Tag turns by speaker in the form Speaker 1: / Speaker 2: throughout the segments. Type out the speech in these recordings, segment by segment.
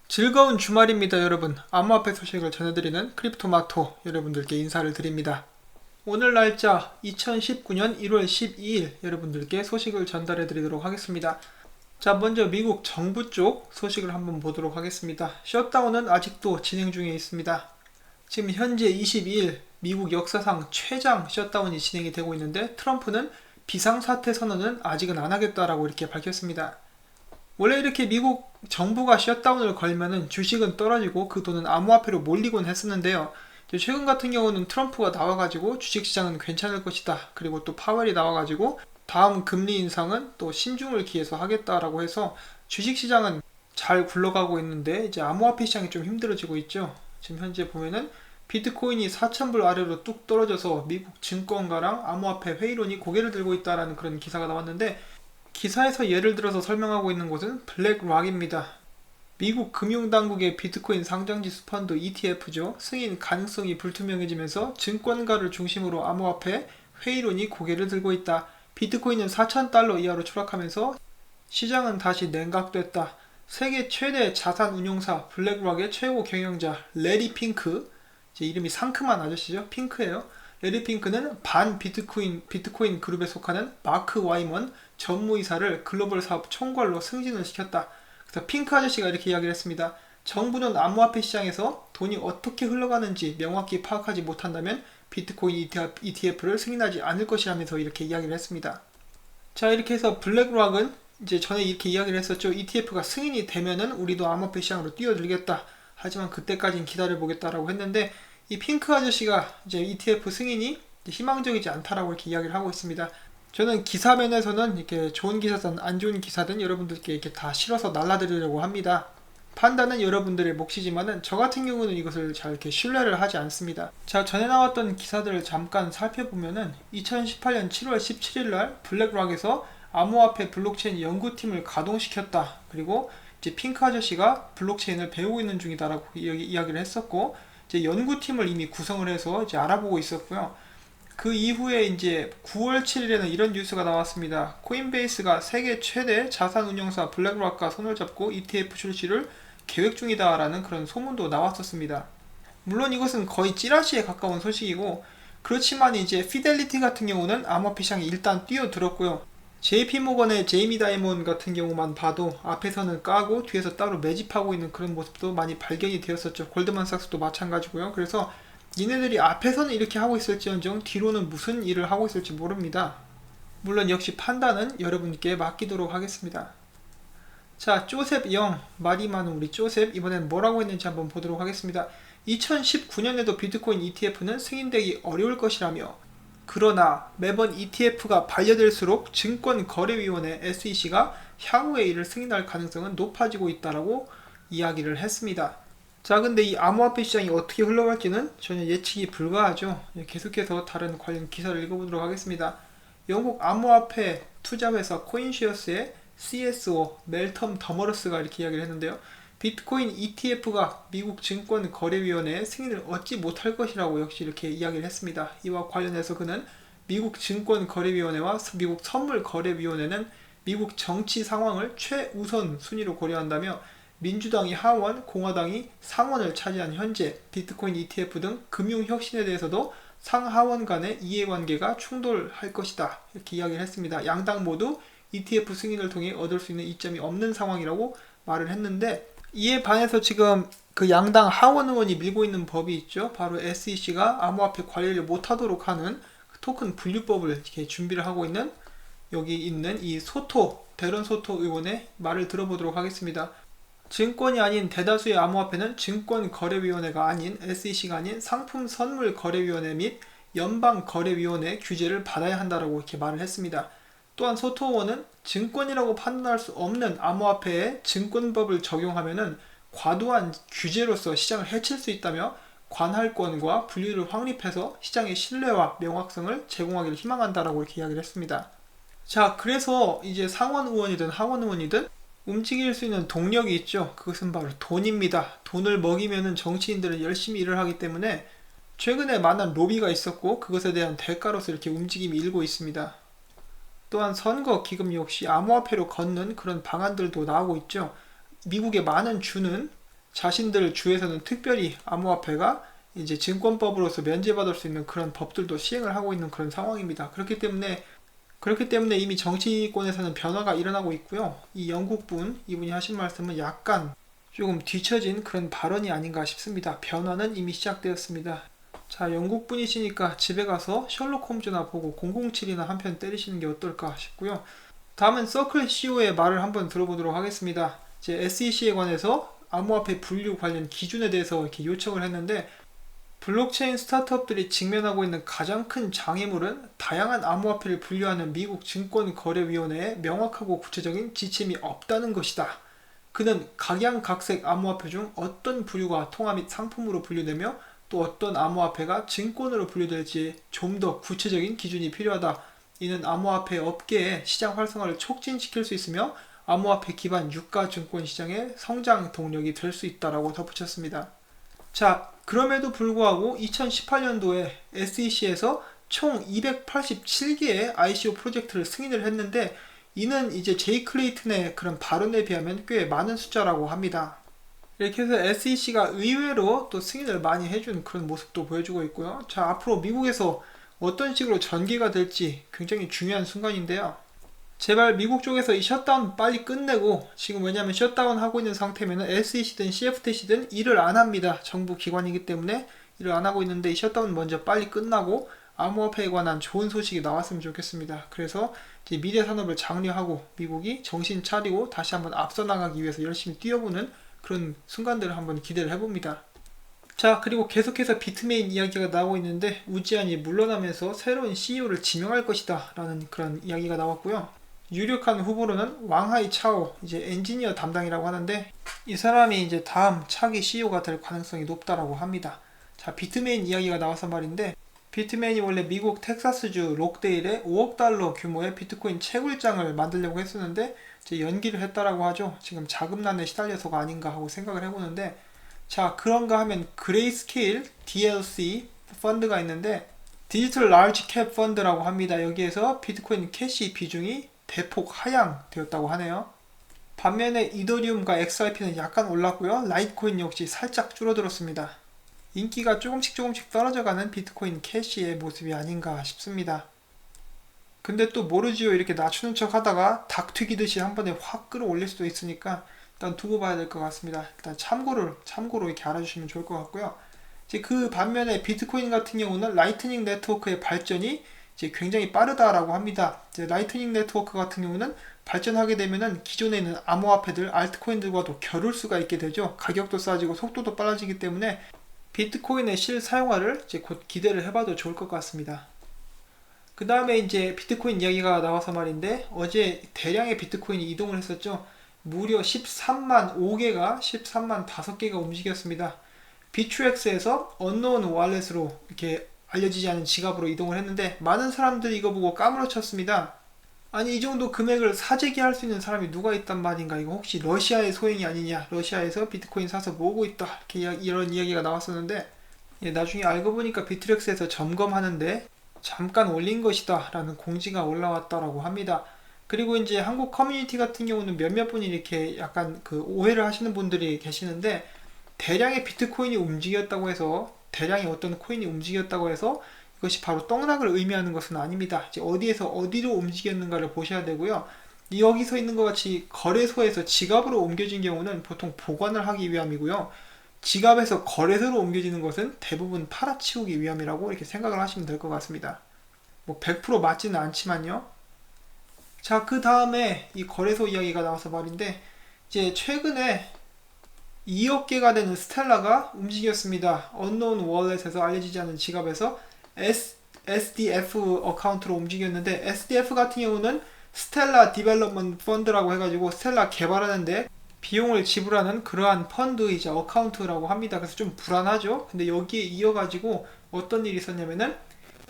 Speaker 1: 즐거운 주말입니다, 여러분. 암호화폐 소식을 전해드리는 크립토마토 여러분들께 인사를 드립니다. 오늘 날짜 2019년 1월 12일 여러분들께 소식을 전달해 드리도록 하겠습니다. 자, 먼저 미국 정부 쪽 소식을 한번 보도록 하겠습니다. 셧다운은 아직도 진행 중에 있습니다. 지금 현재 22일 미국 역사상 최장 셧다운이 진행이 되고 있는데, 트럼프는 비상사태 선언은 아직은 안 하겠다라고 이렇게 밝혔습니다. 원래 이렇게 미국 정부가 셧다운을 걸면은 주식은 떨어지고 그 돈은 암호화폐로 몰리곤 했었는데요. 최근 같은 경우는 트럼프가 나와가지고 주식시장은 괜찮을 것이다, 그리고 또 파웰이 나와가지고 다음 금리 인상은 또 신중을 기해서 하겠다라고 해서 주식시장은 잘 굴러가고 있는데, 이제 암호화폐 시장이 좀 힘들어지고 있죠. 지금 현재 보면은 비트코인이 4,000불 아래로 뚝 떨어져서 미국 증권가랑 암호화폐 회의론이 고개를 들고 있다라는 그런 기사가 나왔는데, 기사에서 예를 들어서 설명하고 있는 곳은 블랙락입니다. 미국 금융당국의 비트코인 상장지수 펀드 ETF죠. 승인 가능성이 불투명해지면서 증권가를 중심으로 암호화폐 회의론이 고개를 들고 있다. 비트코인은 4,000달러 이하로 추락하면서 시장은 다시 냉각됐다. 세계 최대 자산 운용사 블랙락의 최고 경영자 레리 핑크, 이제 이름이 상큼한 아저씨죠. 핑크예요. 레리 핑크는 반 비트코인 그룹에 속하는 마크 와이먼 전무이사를 글로벌 사업 총괄로 승진을 시켰다. 그래서 핑크 아저씨가 이렇게 이야기를 했습니다. 정부는 암호화폐 시장에서 돈이 어떻게 흘러가는지 명확히 파악하지 못한다면 비트코인 ETF를 승인하지 않을 것이라면서 이렇게 이야기를 했습니다. 자, 이렇게 해서 블랙락은 이제 전에 이렇게 이야기를 했었죠. ETF가 승인이 되면은 우리도 암호화폐 시장으로 뛰어들겠다. 하지만 그때까진 기다려보겠다라고 했는데, 이 핑크 아저씨가 이제 ETF 승인이 희망적이지 않다라고 이렇게 이야기를 하고 있습니다. 저는 기사 면에서는 이렇게 좋은 기사든 안 좋은 기사든 여러분들께 이렇게 다 실어서 날라드리려고 합니다. 판단은 여러분들의 몫이지만은 저 같은 경우는 이것을 잘 이렇게 신뢰를 하지 않습니다. 자, 전에 나왔던 기사들을 잠깐 살펴보면은 2018년 7월 17일 날 블랙락에서 암호화폐 블록체인 연구팀을 가동시켰다. 그리고 이제 핑크 아저씨가 블록체인을 배우고 있는 중이다라고 이야기를 했었고, 이제 연구팀을 이미 구성을 해서 이제 알아보고 있었고요. 그 이후에 이제 9월 7일에는 이런 뉴스가 나왔습니다. 코인베이스가 세계 최대 자산 운용사 블랙락과 손을 잡고 ETF 출시를 계획 중이다라는 그런 소문도 나왔었습니다. 물론 이것은 거의 찌라시에 가까운 소식이고, 그렇지만 이제 피델리티 같은 경우는 암호화폐 시장에 일단 뛰어들었고요. JP모건의 제이미 다이몬 같은 경우만 봐도 앞에서는 까고 뒤에서 따로 매집하고 있는 그런 모습도 많이 발견이 되었었죠. 골드만삭스도 마찬가지고요. 그래서 니네들이 앞에서는 이렇게 하고 있을지언정 뒤로는 무슨 일을 하고 있을지 모릅니다. 물론 역시 판단은 여러분께 맡기도록 하겠습니다. 자, 조셉 영, 말이 많은 우리 조셉, 이번엔 뭐라고 했는지 한번 보도록 하겠습니다. 2019년에도 비트코인 ETF는 승인되기 어려울 것이라며, 그러나 매번 ETF가 반려될수록 증권거래위원회 SEC가 향후에 이를 승인할 가능성은 높아지고 있다라고 이야기를 했습니다. 자, 근데 이 암호화폐 시장이 어떻게 흘러갈지는 전혀 예측이 불가하죠. 계속해서 다른 관련 기사를 읽어보도록 하겠습니다. 영국 암호화폐 투자회사 코인시어스의 CSO 멜텀 더머러스가 이렇게 이야기를 했는데요. 비트코인 ETF가 미국 증권거래위원회의 승인을 얻지 못할 것이라고 역시 이렇게 이야기를 했습니다. 이와 관련해서 그는 미국 증권거래위원회와 미국 선물거래위원회는 미국 정치 상황을 최우선 순위로 고려한다며, 민주당이 하원, 공화당이 상원을 차지한 현재 비트코인 ETF 등 금융혁신에 대해서도 상하원 간의 이해관계가 충돌할 것이다, 이렇게 이야기를 했습니다. 양당 모두 ETF 승인을 통해 얻을 수 있는 이점이 없는 상황이라고 말을 했는데, 이에 반해서 지금 그 양당 하원 의원이 밀고 있는 법이 있죠. 바로 SEC가 암호화폐 관리를 못하도록 하는 토큰 분류법을 이렇게 준비를 하고 있는, 여기 있는 이 데런 소토 의원의 말을 들어보도록 하겠습니다. 증권이 아닌 대다수의 암호화폐는 증권거래위원회가 아닌 SEC가 아닌 상품선물거래위원회 및 연방거래위원회 규제를 받아야 한다라고 이렇게 말을 했습니다. 또한 소토 의원은 증권이라고 판단할 수 없는 암호화폐에 증권법을 적용하면은 과도한 규제로서 시장을 해칠 수 있다며, 관할권과 분류를 확립해서 시장의 신뢰와 명확성을 제공하기를 희망한다라고 이렇게 이야기를 했습니다. 자, 그래서 이제 상원 의원이든 하원 의원이든 움직일 수 있는 동력이 있죠. 그것은 바로 돈입니다. 돈을 먹이면은 정치인들은 열심히 일을 하기 때문에 최근에 많은 로비가 있었고, 그것에 대한 대가로서 이렇게 움직임이 일고 있습니다. 또한 선거 기금 역시 암호화폐로 걷는 그런 방안들도 나오고 있죠. 미국의 많은 주는 자신들 주에서는 특별히 암호화폐가 이제 증권법으로서 면제받을 수 있는 그런 법들도 시행을 하고 있는 그런 상황입니다. 그렇기 때문에 이미 정치권에서는 변화가 일어나고 있고요. 이 영국분, 이분이 하신 말씀은 약간 조금 뒤처진 그런 발언이 아닌가 싶습니다. 변화는 이미 시작되었습니다. 자, 영국분이시니까 집에 가서 셜록 홈즈나 보고 007이나 한 편 때리시는 게 어떨까 싶고요. 다음은 서클 CEO의 말을 한번 들어보도록 하겠습니다. 이제 SEC에 관해서 암호화폐 분류 관련 기준에 대해서 이렇게 요청을 했는데, 블록체인 스타트업들이 직면하고 있는 가장 큰 장애물은 다양한 암호화폐를 분류하는 미국 증권거래위원회에 명확하고 구체적인 지침이 없다는 것이다. 그는 각양각색 암호화폐 중 어떤 부류가 통화 및 상품으로 분류되며 또 어떤 암호화폐가 증권으로 분류될지 좀 더 구체적인 기준이 필요하다. 이는 암호화폐 업계의 시장 활성화를 촉진시킬 수 있으며 암호화폐 기반 유가 증권 시장의 성장 동력이 될 수 있다라고 덧붙였습니다. 자, 그럼에도 불구하고 2018년도에 SEC에서 총 287개의 ICO 프로젝트를 승인을 했는데, 이는 이제 제이 클레이튼의 그런 발언에 비하면 꽤 많은 숫자라고 합니다. 이렇게 해서 SEC가 의외로 또 승인을 많이 해준 그런 모습도 보여주고 있고요. 자, 앞으로 미국에서 어떤 식으로 전개가 될지 굉장히 중요한 순간인데요. 제발 미국 쪽에서 이 셧다운 빨리 끝내고, 지금 왜냐면 셧다운 하고 있는 상태면 SEC든 CFTC든 일을 안 합니다. 정부 기관이기 때문에 일을 안 하고 있는데, 이 셧다운 먼저 빨리 끝나고 암호화폐에 관한 좋은 소식이 나왔으면 좋겠습니다. 그래서 이제 미래 산업을 장려하고 미국이 정신 차리고 다시 한번 앞서 나가기 위해서 열심히 뛰어보는 그런 순간들을 한번 기대를 해봅니다. 자, 그리고 계속해서 비트메인 이야기가 나오고 있는데, 우지안이 물러나면서 새로운 CEO를 지명할 것이다 라는 그런 이야기가 나왔고요. 유력한 후보로는 왕하이 차오, 이제 엔지니어 담당이라고 하는데, 이 사람이 이제 다음 차기 CEO가 될 가능성이 높다라고 합니다. 자, 비트메인 이야기가 나와서 말인데, 비트메인이 원래 미국 텍사스주 록데일에 5억 달러 규모의 비트코인 채굴장을 만들려고 했었는데 이제 연기를 했다라고 하죠. 지금 자금난에 시달려서가 아닌가 하고 생각을 해보는데, 자, 그런가 하면 그레이스케일 DLC 펀드가 있는데, 디지털 라지 캡 펀드라고 합니다. 여기에서 비트코인 캐시 비중이 대폭 하향되었다고 하네요. 반면에 이더리움과 XRP는 약간 올랐고요. 라이트코인 역시 살짝 줄어들었습니다. 인기가 조금씩 떨어져가는 비트코인 캐시의 모습이 아닌가 싶습니다. 근데 또 모르지요. 이렇게 낮추는 척 하다가 닭 튀기듯이 한 번에 확 끌어올릴 수도 있으니까 일단 두고 봐야 될 것 같습니다. 일단 참고로 이렇게 알아주시면 좋을 것 같고요. 이제 그 반면에 비트코인 같은 경우는 라이트닝 네트워크의 발전이 이제 굉장히 빠르다라고 합니다. 이제 라이트닝 네트워크 같은 경우는 발전하게 되면은 기존에 있는 암호화폐들, 알트코인들과도 겨룰 수가 있게 되죠. 가격도 싸지고 속도도 빨라지기 때문에 비트코인의 실사용화를 이제 곧 기대를 해봐도 좋을 것 같습니다. 그 다음에 이제 비트코인 이야기가 나와서 말인데, 어제 대량의 비트코인이 이동을 했었죠. 무려 13만 5개가 움직였습니다. 비트렉스에서 언노운 월렛으로 이렇게 알려지지 않은 지갑으로 이동을 했는데, 많은 사람들이 이거 보고 까무러쳤습니다. 아니, 이 정도 금액을 사재기 할 수 있는 사람이 누가 있단 말인가, 이거 혹시 러시아의 소행이 아니냐, 러시아에서 비트코인 사서 모으고 있다, 이렇게 이런 이야기가 나왔었는데, 나중에 알고 보니까 비트렉스에서 점검하는데 잠깐 올린 것이다 라는 공지가 올라왔다라고 합니다. 그리고 이제 한국 커뮤니티 같은 경우는 몇몇 분이 이렇게 약간 그 오해를 하시는 분들이 계시는데, 대량의 비트코인이 움직였다고 해서, 대량의 어떤 코인이 움직였다고 해서 이것이 바로 떡락을 의미하는 것은 아닙니다. 이제 어디에서 어디로 움직였는가를 보셔야 되고요. 여기서 있는 것 같이 거래소에서 지갑으로 옮겨진 경우는 보통 보관을 하기 위함이고요. 지갑에서 거래소로 옮겨지는 것은 대부분 팔아치우기 위함이라고 이렇게 생각을 하시면 될 것 같습니다. 뭐 100% 맞지는 않지만요. 자, 그 다음에 이 거래소 이야기가 나와서 말인데, 이제 최근에 2억 개가 되는 스텔라가 움직였습니다. 언노운 월렛에서 알려지지 않은 지갑에서 SDF 어카운트로 움직였는데, SDF 같은 경우는 스텔라 디벨롭먼트 펀드라고 해가지고 스텔라 개발하는데 비용을 지불하는 그러한 펀드이자 어카운트라고 합니다. 그래서 좀 불안하죠. 근데 여기에 이어가지고 어떤 일이 있었냐면은,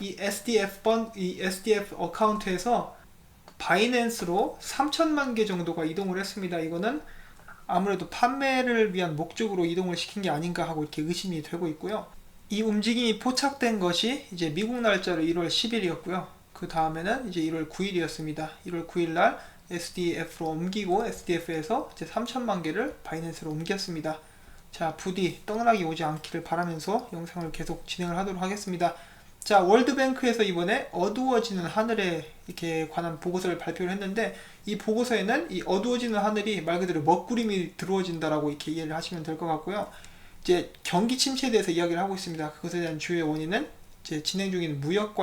Speaker 1: 이 SDF 어카운트에서 바이낸스로 3천만 개 정도가 이동을 했습니다. 이거는 아무래도 판매를 위한 목적으로 이동을 시킨 게 아닌가 하고 이렇게 의심이 되고 있고요. 이 움직임이 포착된 것이 이제 미국 날짜로 1월 10일이었고요. 그 다음에는 이제 1월 9일이었습니다. 1월 9일 날 SDF로 옮기고 SDF에서 이제 3천만 개를 바이낸스로 옮겼습니다. 자, 부디 떡락이 오지 않기를 바라면서 영상을 계속 진행을 하도록 하겠습니다. 자, 월드뱅크에서 이번에 어두워지는 하늘에 이렇게 관한 보고서를 발표를 했는데, 이 보고서에는 이 어두워지는 하늘이 말 그대로 먹구름이 들어워진다라고 이렇게 이해를 하시면 될 것 같고요. 이제 경기 침체에 대해서 이야기를 하고 있습니다. 그것에 대한 주요 원인은 이제 진행 중인 무역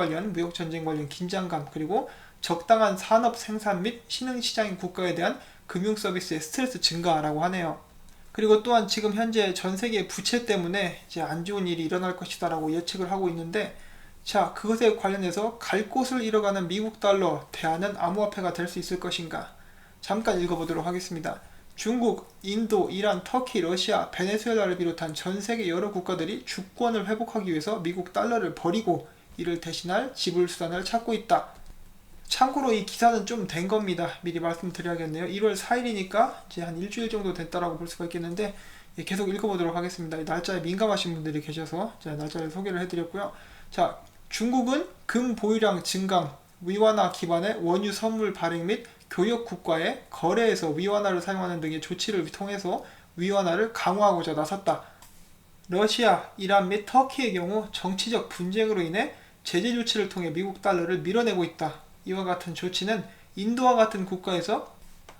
Speaker 1: 전쟁 관련 긴장감, 그리고 적당한 산업 생산 및 신흥시장인 국가에 대한 금융 서비스의 스트레스 증가라고 하네요. 그리고 또한 지금 현재 전 세계 부채 때문에 이제 안 좋은 일이 일어날 것이다라고 예측을 하고 있는데, 자, 그것에 관련해서 갈 곳을 잃어가는 미국 달러 대안은 암호화폐가 될 수 있을 것인가? 잠깐 읽어보도록 하겠습니다. 중국, 인도, 이란, 터키, 러시아, 베네수엘라를 비롯한 전 세계 여러 국가들이 주권을 회복하기 위해서 미국 달러를 버리고 이를 대신할 지불 수단을 찾고 있다. 참고로 이 기사는 좀 된 겁니다. 미리 말씀드려야겠네요. 1월 4일이니까 이제 한 일주일 정도 됐다라고 볼 수가 있겠는데, 계속 읽어보도록 하겠습니다. 이 날짜에 민감하신 분들이 계셔서 제가 날짜를 소개를 해드렸고요. 자, 중국은 금 보유량 증강, 위완화 기반의 원유 선물 발행 및 교역 국가의 거래에서 위완화를 사용하는 등의 조치를 통해서 위완화를 강화하고자 나섰다. 러시아, 이란 및 터키의 경우 정치적 분쟁으로 인해 제재 조치를 통해 미국 달러를 밀어내고 있다. 이와 같은 조치는 인도와 같은 국가에서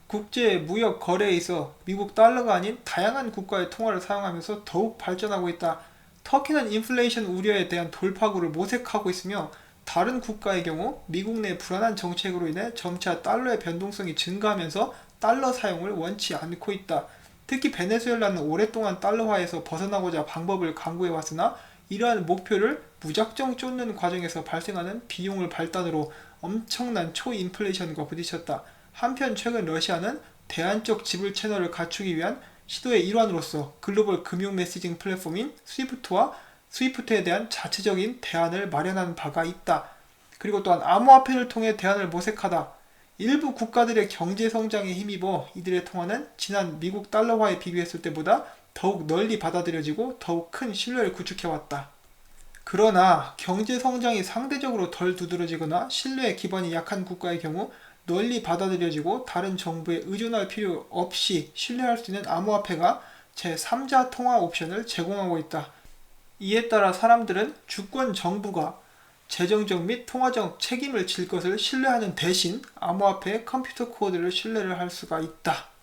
Speaker 1: 국제 무역 거래에 있어 미국 달러가 아닌 다양한 국가의 통화를 사용하면서 더욱 발전하고 있다. 터키는 인플레이션 우려에 대한 돌파구를 모색하고 있으며, 다른 국가의 경우 미국 내 불안한 정책으로 인해 점차 달러의 변동성이 증가하면서 달러 사용을 원치 않고 있다. 특히 베네수엘라는 오랫동안 달러화에서 벗어나고자 방법을 강구해왔으나 이러한 목표를 무작정 쫓는 과정에서 발생하는 비용을 발단으로 엄청난 초인플레이션과 부딪혔다. 한편 최근 러시아는 대안적 지불 채널을 갖추기 위한 시도의 일환으로서 글로벌 금융 메시징 플랫폼인 스위프트에 대한 자체적인 대안을 마련한 바가 있다. 그리고 또한 암호화폐를 통해 대안을 모색하다. 일부 국가들의 경제 성장에 힘입어 이들의 통화는 지난 미국 달러화에 비교했을 때보다 더욱 널리 받아들여지고 더욱 큰 신뢰를 구축해왔다. 그러나 경제 성장이 상대적으로 덜 두드러지거나 신뢰의 기반이 약한 국가의 경우 널리 받아들여지고 다른 정부에 의존할 필요 없이 신뢰할 수 있는 암호화폐가 제3자 통화 옵션을 제공하고 있다. 이에 따라 사람들은 주권 정부가 재정적 및 통화적 책임을 질 것을 신뢰하는 대신 암호화폐의 컴퓨터 코드를 신뢰를 할 수가 있다.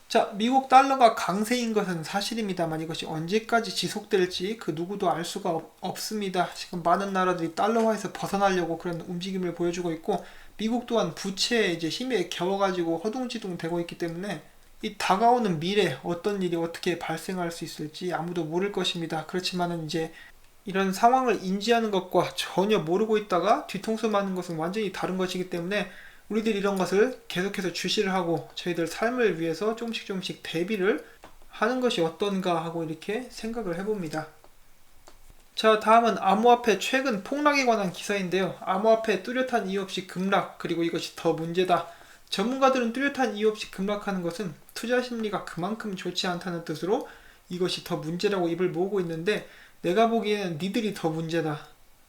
Speaker 1: 자, 미국 달러가 강세인 것은 사실입니다만 이것이 언제까지 지속될지 그 누구도 알 수가 없습니다. 지금 많은 나라들이 달러화에서 벗어나려고 그런 움직임을 보여주고 있고, 미국 또한 부채에 이제 힘에 겨워가지고 허둥지둥 되고 있기 때문에 이 다가오는 미래 어떤 일이 어떻게 발생할 수 있을지 아무도 모를 것입니다. 그렇지만은 이제 이런 상황을 인지하는 것과 전혀 모르고 있다가 뒤통수 맞는 것은 완전히 다른 것이기 때문에 우리들이 이런 것을 계속해서 주시를 하고 저희들 삶을 위해서 조금씩 대비를 하는 것이 어떤가 하고 이렇게 생각을 해봅니다. 자, 다음은 암호화폐 최근 폭락에 관한 기사인데요. 암호화폐 뚜렷한 이유 없이 급락, 그리고 이것이 더 문제다. 전문가들은 뚜렷한 이유 없이 급락하는 것은 투자 심리가 그만큼 좋지 않다는 뜻으로 이것이 더 문제라고 입을 모으고 있는데, 내가 보기에는 니들이 더 문제다.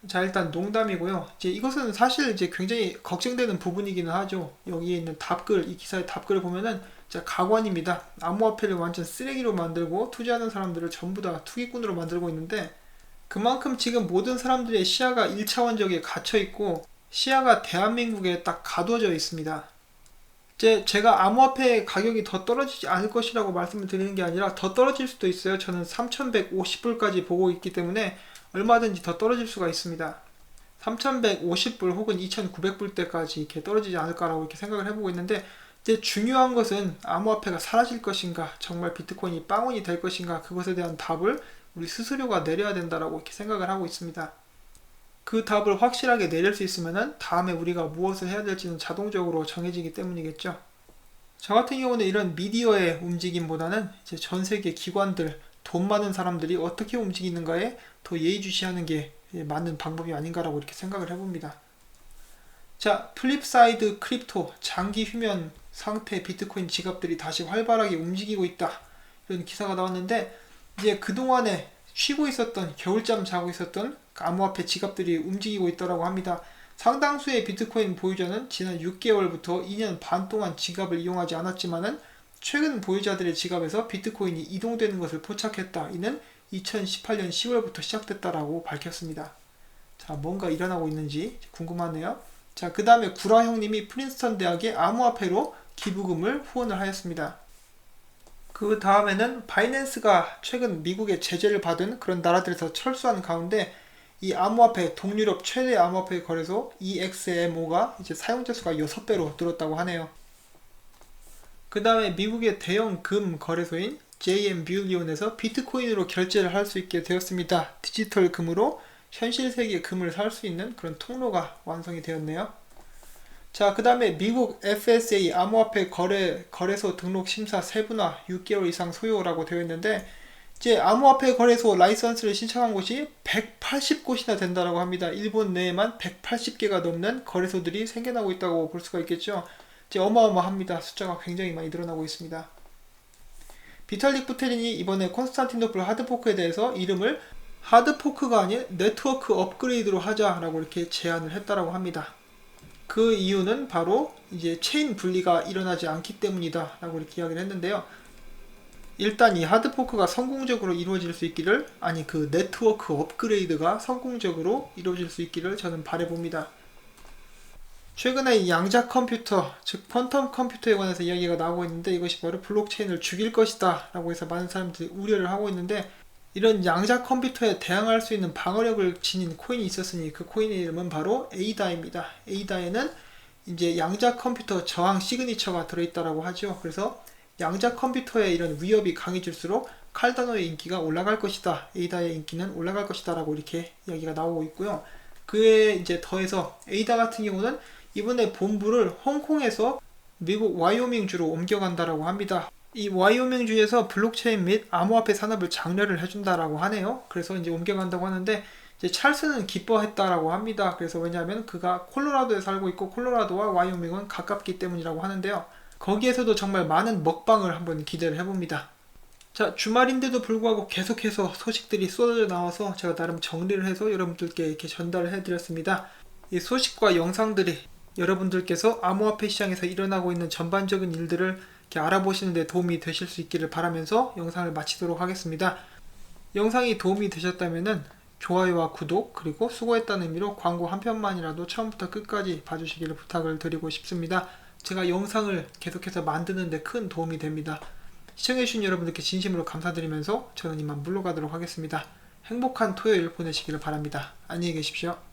Speaker 1: 자, 일단 농담이고요. 이제 이것은 사실 이제 굉장히 걱정되는 부분이기는 하죠. 여기에 있는 답글, 이 기사의 답글을 보면은 진짜 가관입니다. 암호화폐를 완전 쓰레기로 만들고 투자하는 사람들을 전부 다 투기꾼으로 만들고 있는데, 그만큼 지금 모든 사람들의 시야가 1차원적에 갇혀있고 시야가 대한민국에 딱 가둬져 있습니다. 제가 암호화폐 가격이 더 떨어지지 않을 것이라고 말씀을 드리는 게 아니라 더 떨어질 수도 있어요. 저는 3,150불까지 보고 있기 때문에 얼마든지 더 떨어질 수가 있습니다. 3,150불 혹은 2,900불 때까지 이렇게 떨어지지 않을까라고 이렇게 생각을 해보고 있는데, 이제 중요한 것은 암호화폐가 사라질 것인가, 정말 비트코인이 빵원이 될 것인가, 그것에 대한 답을 우리 스스로가 내려야 된다라고 이렇게 생각을 하고 있습니다. 그 답을 확실하게 내릴 수 있으면은 다음에 우리가 무엇을 해야 될지는 자동적으로 정해지기 때문이겠죠. 저 같은 경우는 이런 미디어의 움직임보다는 이제 전 세계 기관들, 돈 많은 사람들이 어떻게 움직이는가에 더 예의주시하는 게 맞는 방법이 아닌가라고 이렇게 생각을 해봅니다. 자, 플립사이드 크립토 장기 휴면 상태 비트코인 지갑들이 다시 활발하게 움직이고 있다. 이런 기사가 나왔는데, 이제 그동안에 쉬고 있었던, 겨울잠 자고 있었던 암호화폐 지갑들이 움직이고 있다고 합니다. 상당수의 비트코인 보유자는 지난 6개월부터 2년 반 동안 지갑을 이용하지 않았지만은 최근 보유자들의 지갑에서 비트코인이 이동되는 것을 포착했다. 이는 2018년 10월부터 시작됐다라고 밝혔습니다. 자, 뭔가 일어나고 있는지 궁금하네요. 자, 그 다음에 구라 형님이 프린스턴 대학의 암호화폐로 기부금을 후원을 하였습니다. 그 다음에는 바이낸스가 최근 미국의 제재를 받은 그런 나라들에서 철수하는 가운데 이 암호화폐, 동유럽 최대 암호화폐 거래소 EXMO가 이제 사용자 수가 6배로 늘었다고 하네요. 그 다음에 미국의 대형 금 거래소인 JM 뷰리온에서 비트코인으로 결제를 할 수 있게 되었습니다. 디지털 금으로 현실 세계의 금을 살 수 있는 그런 통로가 완성이 되었네요. 자, 그 다음에 미국 FSA 암호화폐 거래소 등록 심사 세분화 6개월 이상 소요라고 되어 있는데, 이제 암호화폐 거래소 라이선스를 신청한 곳이 180곳이나 된다라고 합니다. 일본 내에만 180개가 넘는 거래소들이 생겨나고 있다고 볼 수가 있겠죠. 이제 어마어마합니다. 숫자가 굉장히 많이 늘어나고 있습니다. 비탈릭 부테린이 이번에 콘스탄티노플 하드포크에 대해서 이름을 하드포크가 아닌 네트워크 업그레이드로 하자라고 이렇게 제안을 했다라고 합니다. 그 이유는 바로 이제 체인 분리가 일어나지 않기 때문이다 라고 이렇게 이야기를 했는데요. 일단 이 하드포크가 성공적으로 이루어질 수 있기를, 아니 그 네트워크 업그레이드가 성공적으로 이루어질 수 있기를 저는 바라봅니다. 최근에 이 양자 컴퓨터, 즉 퀀텀 컴퓨터에 관해서 이야기가 나오고 있는데, 이것이 바로 블록체인을 죽일 것이다 라고 해서 많은 사람들이 우려를 하고 있는데, 이런 양자 컴퓨터에 대항할 수 있는 방어력을 지닌 코인이 있었으니 그 코인의 이름은 바로 에이다입니다. 에이다에는 이제 양자 컴퓨터 저항 시그니처가 들어있다라고 하죠. 그래서 양자 컴퓨터의 이런 위협이 강해질수록 칼다노의 인기가 올라갈 것이다. 에이다의 인기는 올라갈 것이다 라고 이렇게 이야기가 나오고 있고요. 그에 이제 더해서 에이다 같은 경우는 이번에 본부를 홍콩에서 미국 와이오밍주로 옮겨간다라고 합니다. 이 와이오밍주에서 블록체인 및 암호화폐 산업을 장려를 해준다라고 하네요. 그래서 이제 옮겨간다고 하는데, 이제 찰스는 기뻐했다라고 합니다. 그래서 왜냐하면 그가 콜로라도에 살고 있고 콜로라도와 와이오밍은 가깝기 때문이라고 하는데요. 거기에서도 정말 많은 먹방을 한번 기대를 해봅니다. 자, 주말인데도 불구하고 계속해서 소식들이 쏟아져 나와서 제가 나름 정리를 해서 여러분들께 이렇게 전달을 해드렸습니다. 이 소식과 영상들이 여러분들께서 암호화폐 시장에서 일어나고 있는 전반적인 일들을 이렇게 알아보시는 데 도움이 되실 수 있기를 바라면서 영상을 마치도록 하겠습니다. 영상이 도움이 되셨다면 좋아요와 구독, 그리고 수고했다는 의미로 광고 한 편만이라도 처음부터 끝까지 봐주시기를 부탁을 드리고 싶습니다. 제가 영상을 계속해서 만드는 데 큰 도움이 됩니다. 시청해주신 여러분들께 진심으로 감사드리면서 저는 이만 물러가도록 하겠습니다. 행복한 토요일 보내시기를 바랍니다. 안녕히 계십시오.